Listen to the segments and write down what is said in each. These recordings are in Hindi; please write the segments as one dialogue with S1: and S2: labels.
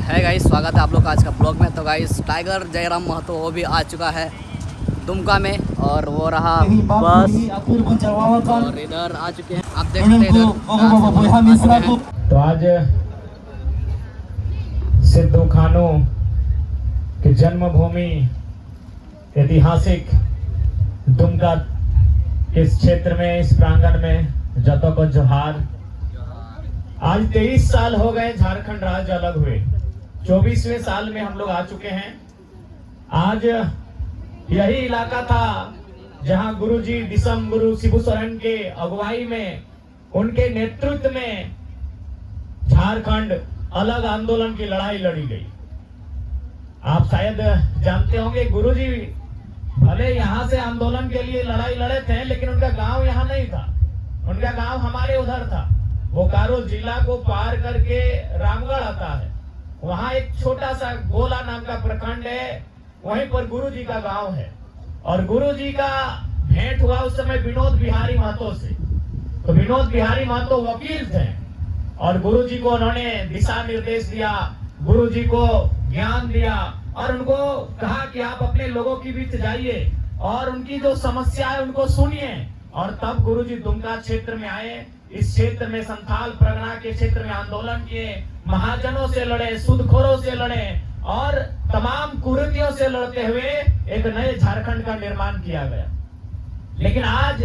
S1: है गाइस, स्वागत है आप लोग का आज का ब्लॉग में। तो गाइस टाइगर जयराम महतो वो भी आ चुका है दुमका में, और वो रहा बस, और इधर आ चुके हैं आप देख सकते हैं।
S2: तो आज सिद्धू खानों की जन्मभूमि ऐतिहासिक दुमका इस क्षेत्र में, इस प्रांगण में जतो को जोहार। आज 23 साल हो गए झारखंड राज्य अलग हुए, 24वें साल में हम लोग आ चुके हैं। आज यही इलाका था जहां गुरुजी दिसम गुरु शिबू सोरेन के अगुवाई में, उनके नेतृत्व में झारखंड अलग आंदोलन की लड़ाई लड़ी गई। आप शायद जानते होंगे, गुरुजी भले यहां से आंदोलन के लिए लड़ाई लड़े थे, लेकिन उनका गांव यहां नहीं था, उनका गांव हमारे उधर था। बोकारो जिला को पार करके रामगढ़ आता है, वहां एक छोटा सा गोला नाम का प्रखंड है, वहीं पर गुरुजी का गांव है। और गुरुजी का भेंट हुआ उस समय विनोद बिहारी महतो से। तो विनोद बिहारी महतो वकील थे और गुरुजी को उन्होंने दिशा निर्देश दिया, गुरुजी को ज्ञान दिया और उनको कहा कि आप अपने लोगों के बीच जाइए और उनकी जो समस्या है उनको सुनिए। और तब गुरुजी दुमका क्षेत्र में आए। इस क्षेत्र में संथाल परगना के क्षेत्र में आंदोलन किए, महाजनों से लड़े, सूदखोरों से लड़े और तमाम कुरीतियों से लड़ते हुए एक नए झारखंड का निर्माण किया गया। लेकिन आज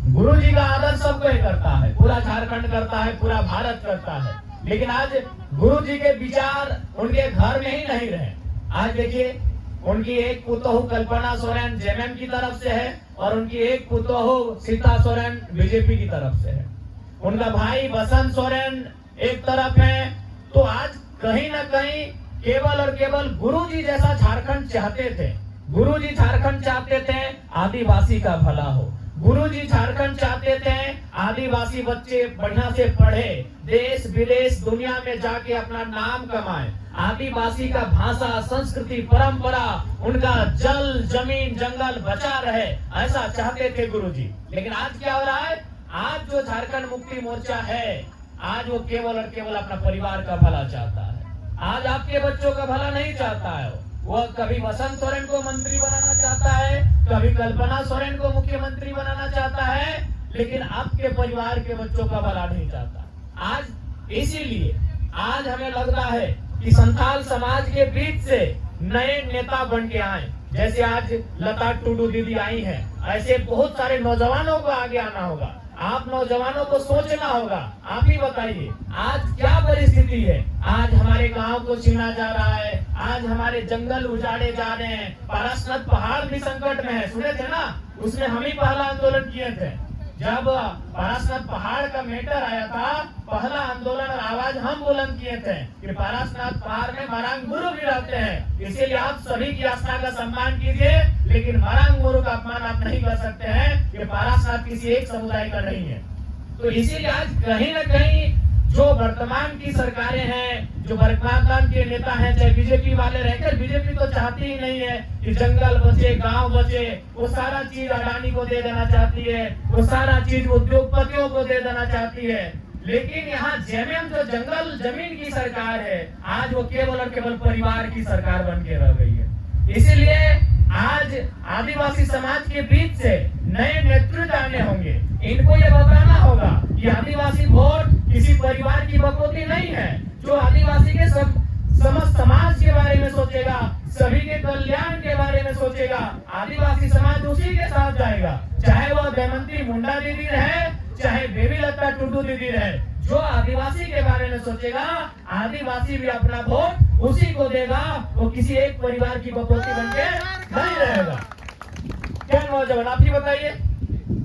S2: गुरुजी का आदर सब कोई करता है, पूरा झारखंड करता है, पूरा भारत करता है। लेकिन आज गुरुजी के विचार उनके घर में ही नहीं रहे। आज देखिए, उनकी एक पुतोहू कल्पना सोरेन जेएमएम की तरफ से है और उनकी एक पुतोहू सीता सोरेन बीजेपी की तरफ से है। उनका भाई बसंत सोरेन एक तरफ है। तो आज कहीं ना कहीं केवल और केवल गुरुजी जैसा झारखंड चाहते थे। गुरुजी झारखंड चाहते थे आदिवासी का भला हो। गुरुजी झारखंड चाहते थे आदिवासी बच्चे बढ़िया से पढ़े, देश विदेश दुनिया में जाके अपना नाम कमाए। आदिवासी का भाषा, संस्कृति, परंपरा, उनका जल, जमीन, जंगल बचा रहे, ऐसा चाहते थे गुरुजी। लेकिन आज क्या हो रहा है? आज जो झारखंड मुक्ति मोर्चा है, आज वो केवल और केवल अपना परिवार का भला चाहता है। आज आपके बच्चों का भला नहीं चाहता है। वो कभी बसंत सोरेन को मंत्री बनाना चाहता है, कभी कल्पना सोरेन को मुख्यमंत्री बनाना चाहता है, लेकिन आपके परिवार के बच्चों का भला नहीं चाहता। आज इसीलिए आज हमें लगता है कि संथाल समाज के बीच से नए नेता बन के आए। जैसे आज लता टुडू दीदी आई हैं, ऐसे बहुत सारे नौजवानों को आगे आना होगा। आप नौजवानों को सोचना होगा। आप ही बताइए आज क्या परिस्थिति है। आज हमारे गांव को छीना जा रहा है, आज हमारे जंगल उजाड़े जा रहे हैं, पारसनाथ पहाड़ भी संकट में है। सुने थे ना, उसमें हम ही पहला आंदोलन किए थे। जब पारसनाथ पहाड़ का मैटर आया था, पहला आंदोलन और आवाज हम बुलंद किए थे कि पारसनाथ पहाड़ में मरांग गुरु भी रहते हैं, इसीलिए आप सभी की आस्था का सम्मान कीजिए, लेकिन मरांग गुरु का अपमान आप नहीं कर सकते हैं। कि पारसनाथ किसी एक समुदाय का नहीं है। तो इसीलिए आज कहीं न कहीं जो वर्तमान की सरकारें हैं, जो वर्तमान के नेता हैं, चाहे बीजेपी वाले रहकर, बीजेपी तो चाहती ही नहीं है कि जंगल बचे, गांव बचे। वो सारा चीज अडानी को दे देना चाहती है, वो सारा चीज उद्योगपतियों को दे देना चाहती है। लेकिन यहाँ जेएमएम जो जंगल जमीन की सरकार है, आज वो केवल और केवल परिवार की सरकार बन के रह गई है। इसीलिए आज आदिवासी समाज के बीच से नए नेतृत्व आने होंगे। इनको ये बताना होगा कि आदिवासी वोट किसी परिवार की बकौती नहीं है। जो आदिवासी के समस्त समाज के बारे में सोचेगा, सभी के कल्याण के बारे में सोचेगा, आदिवासी समाज उसी के साथ जाएगा। चाहे वह दमयंती मुंडा दीदी रहे, चाहे बेबी लता टुडू दीदी रहे, जो आदिवासी के बारे में सोचेगा, आदिवासी भी अपना वोट उसी को देगा। वो किसी एक परिवार की बकौती बनके नहीं रहेगा। क्या नौजवान आप ही बताइए,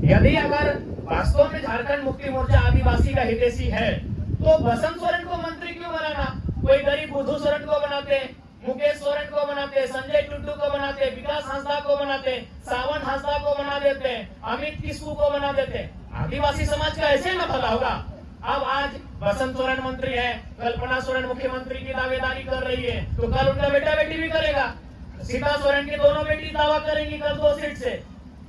S2: यदि अगर वास्तव में झारखंड मुक्ति मोर्चा आदिवासी का हितैषी है, तो बसंत सोरेन को मंत्री क्यों बनाना? कोई गरीब बुद्धू सोरेन को बनाते, मुकेश सोरेन को बनाते, संजय टुड्डू को बनाते, विकास हांसदा को बनाते, सावन हांसदा को बना देते, अमित किस्कू को बना देते। आदिवासी समाज का ऐसे न भला होगा। अब आज बसंत सोरेन मंत्री है, कल्पना सोरेन मुख्यमंत्री की दावेदारी कर रही है, तो कल उनका बेटा बेटी भी करेगा। सीता सोरेन की दोनों बेटी दावा करेंगी कल 2 सीट से।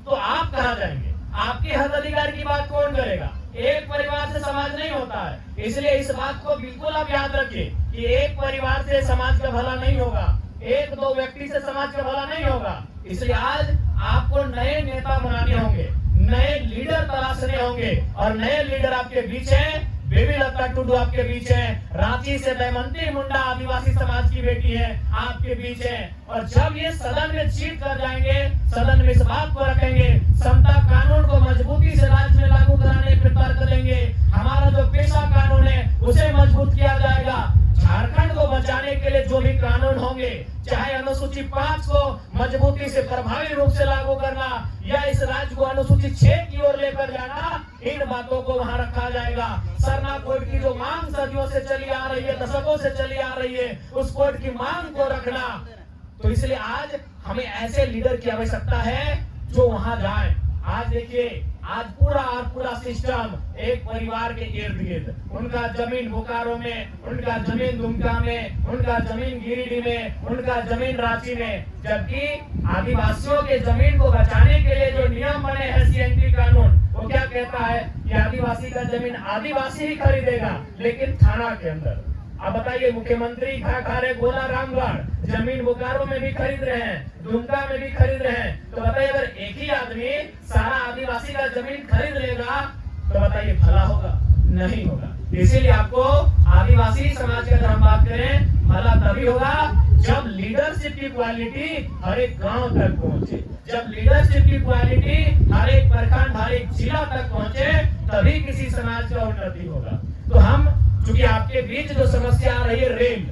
S2: तो आप कहां जाएंगे? आपके हक अधिकार की बात कौन करेगा? एक परिवार से समाज नहीं होता है। इसलिए इस बात को बिल्कुल आप याद रखिए कि कि एक परिवार से समाज का भला नहीं होगा, एक दो व्यक्ति से समाज का भला नहीं होगा। इसलिए आज आपको नए नेता बनाने होंगे, नए लीडर तलाशने होंगे, और नए लीडर आपके बीच हैं। बेबी लता टुडू आपके बीच है, रांची से दमयंती मुंडा आदिवासी समाज की बेटी है, आपके बीच है। और जब ये सदन में जीत कर जाएंगे, सदन में इस बात को रखेंगे, समता कानून को मजबूती से राज्य में लागू कराने पर तर्क देंगे। हमारा जो पेशा कानून है उसे मजबूत किया जाएगा। झारखंड को बचाने के लिए जो भी कानून होंगे, चाहे अनुसूची 5 को मजबूती से प्रभावी रूप से लागू करना, या इस राज्य को अनुसूची 6 की ओर लेकर जाना, इन बातों को वहां रखा जाएगा। सरना कोड की जो मांग सदियों से चली आ रही है, दशकों से चली आ रही है, उस कोड की मांग को रखना। तो इसलिए आज हमें ऐसे लीडर की आवश्यकता है जो वहां जाए। आज देखिए, आज पूरा सिस्टम एक परिवार के इर्द गिर्द, उनका जमीन बोकारो में, उनका जमीन दुमका में, उनका जमीन गिरिडीह में, उनका जमीन रांची में। जबकि आदिवासियों के जमीन को बचाने के लिए जो नियम बने हैं CNT कानून, वो क्या कहता है कि आदिवासी का जमीन आदिवासी ही खरीदेगा, लेकिन थाना के अंदर। अब बताइए, मुख्यमंत्री खा रहे गोला रामगढ़, जमीन बोकारो में भी खरीद रहे हैं, दुमका में भी खरीद रहे हैं। तो बताइए, अगर एक ही आदमी सारा आदिवासी का जमीन खरीद लेगा तो बताइए भला होगा? नहीं होगा। इसीलिए आपको आदिवासी समाज का अगर हम बात करें, भला तभी होगा जब लीडरशिप की क्वालिटी हर एक गांव तक पहुंचे, जब लीडरशिप की क्वालिटी हर एक प्रखंड, हर एक जिला तक पहुंचे, तभी किसी समाज का उन्नति होगा। तो हम, क्योंकि आपके बीच जो समस्या आ रही है रेल,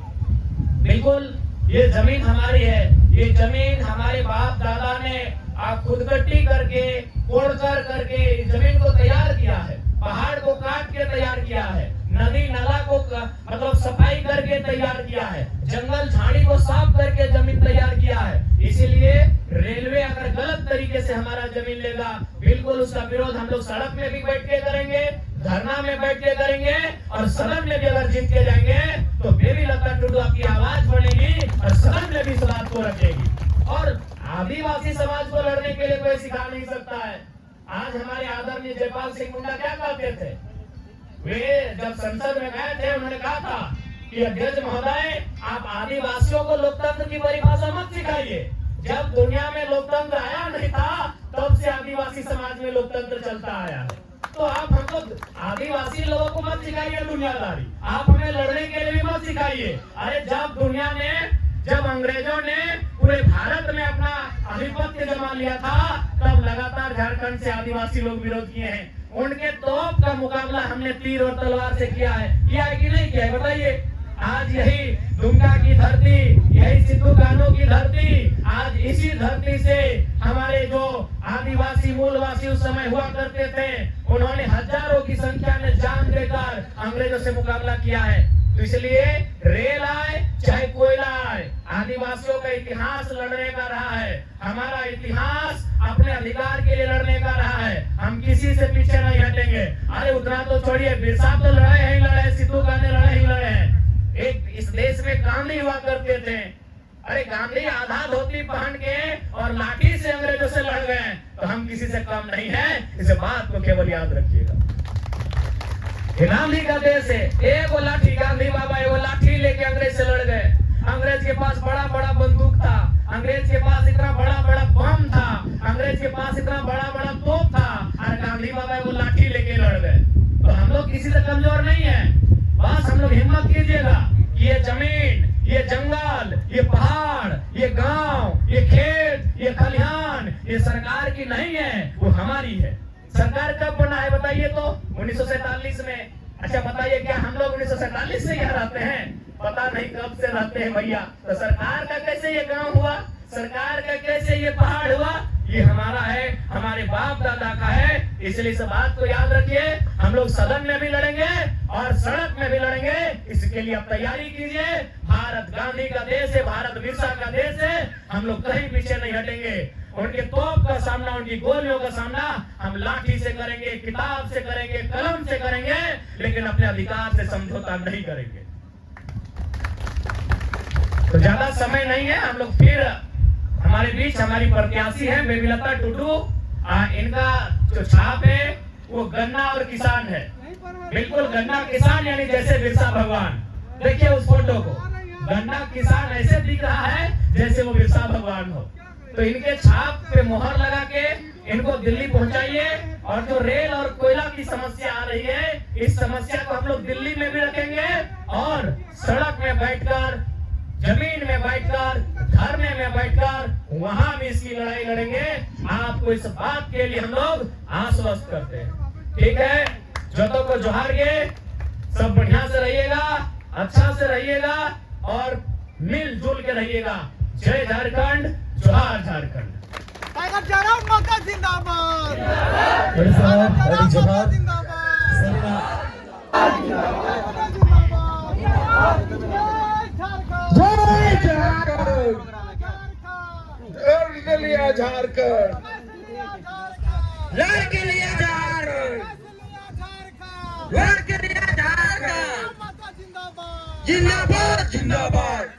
S2: बिल्कुल ये जमीन हमारी है, ये जमीन हमारे बाप दादा ने खुदकट्टी करके, कोड़ करके इस जमीन को तैयार किया है, पहाड़ को काट के तैयार किया है, नदी नाला को मतलब सफाई करके तैयार किया है, जंगल झाड़ी को साफ करके जमीन तैयार किया है। इसीलिए रेलवे अगर गलत तरीके से हमारा जमीन लेगा, बिल्कुल उसका विरोध हम लोग सड़क में भी बैठ के करेंगे, धरना में बैठ के करेंगे, और सदन में भी अगर जीत के जाएंगे तो बेबी लता टुडू आपकी आवाज बनेगी और सदन में भी इस बात को रखेगी। और आदिवासी समाज को लड़ने के लिए कोई सिखा नहीं सकता है। आज हमारे आदरणीय जयपाल सिंह मुंडा क्या कहते थे? वे जब संसद में गए थे, उन्होंने कहा था कि अध्यक्ष महोदय, आप आदिवासियों को लोकतंत्र की परिभाषा मत सिखाइए। जब दुनिया में लोकतंत्र आया नहीं था, तब से आदिवासी समाज में लोकतंत्र चलता आया है। तो आप हमको आदिवासी लोगों को मत सिखाइए दुनियादारी, आप हमें लड़ने के लिए भी मत सिखाइए। अरे जब अंग्रेजों ने पूरे भारत में अपना आधिपत्य जमा लिया था, तब लगातार झारखंड से आदिवासी लोग विरोध किए हैं। उनके तोप का मुकाबला हमने तीर और तलवार से किया है कि नहीं किया है? बताइए। आज यही दुमका की धरती, यही सिद्धू कान्हू की धरती, आज इसी धरती से हमारे जो आदिवासी मूलवासी उस समय हुआ करते थे, उन्होंने हजारों की संख्या में जान देकर अंग्रेजों से मुकाबला किया है। तो इसलिए रेल आए चाहे कोयला आए, आदिवासियों का इतिहास लड़ने का रहा है। हमारा इतिहास अपने अधिकार के लिए लड़ने का रहा है। हम किसी से पीछे नहीं हटेंगे। अरे उतना तो छोड़िए, बिरसा तो लड़े ही लड़े, सिद्धू कान्हू लड़े ही लड़े हैं। एक इस देश में गांधी हुआ करते थे। अरे गांधी आधा धोती पहन के और लाठी से अंग्रेजों से लड़ गए, तो हम किसी से कम नहीं है। इस बात को केवल याद रखिएगा। गांधी का देश है, एगो लाठी, गांधी बाबा एगो लाठी लेके अंग्रेज से लड़ गए। अंग्रेज के पास बड़ा बड़ा बंदूक था, अंग्रेज के पास इतना बड़ा बड़ा बम था, अंग्रेज के पास इतना बड़ा बड़ा तोप था, और गांधी बाबा एगो लाठी लेके लड़ गए। तो हम लोग किसी से कमजोर नहीं है। बस हम लोग हिम्मत कीजिएगा। ये जमीन, ये जंगल, ये पहाड़, ये गांव, ये खेत, ये खलिहान, ये सरकार की नहीं है, वो हमारी है। सरकार कब बना है बताइए तो? 1947 में। अच्छा बताइए, क्या हम लोग 1947 से यहाँ रहते हैं? पता नहीं कब से रहते हैं भैया। तो सरकार का कैसे ये गांव हुआ, सरकार का कैसे ये पहाड़ हुआ? ये हमारा है, हमारे बाप दादा का है। इसलिए इस बात को याद रखिए। हम लोग सदन में भी लड़ेंगे और सड़क में भी लड़ेंगे। इसके लिए आप तैयारी कीजिए। भारत गांधी का देश है, भारत बिरसा का देश है। हम लोग कहीं पीछे नहीं हटेंगे। उनके तोप का सामना, उनकी गोलियों का सामना हम लाठी से करेंगे, किताब से करेंगे, कलम से करेंगे, लेकिन अपने अधिकार से समझौता नहीं करेंगे। तो ज्यादा समय नहीं है। हम लोग फिर हमारे बीच हमारी प्रत्याशी है बेबी लता टुडू। इनका जो छाप है वो गन्ना और किसान है। बिल्कुल गन्ना किसान, यानी जैसे बिरसा भगवान। देखिए उस फोटो को, गन्ना किसान ऐसे दिख रहा है जैसे वो बिरसा भगवान हो। तो इनके छाप पे मोहर लगा के इनको दिल्ली पहुंचाइए। और जो रेल और कोयला की समस्या आ रही है, इस समस्या को हम लोग दिल्ली में भी रखेंगे और सड़क में बैठकर, जमीन में बैठकर, धरने में बैठकर वहां भी इसकी लड़ाई लड़ेंगे। आपको इस बात के लिए हम लोग आश्वस्त करते हैं। ठीक है, जोतों को जोहार गे, सब बढ़िया से रहिएगा, अच्छा से रहिएगा और मिलजुल के रहिएगा। जय झारखंड, जोहार झारखंड।
S3: टाइगर जयराम माता जिंदाबाद।
S2: जोहार।
S4: झारखंड लड़के लिया झारखंड, लड़के लिया झारखंड, जिंदाबाद जिंदाबाद जिंदाबाद।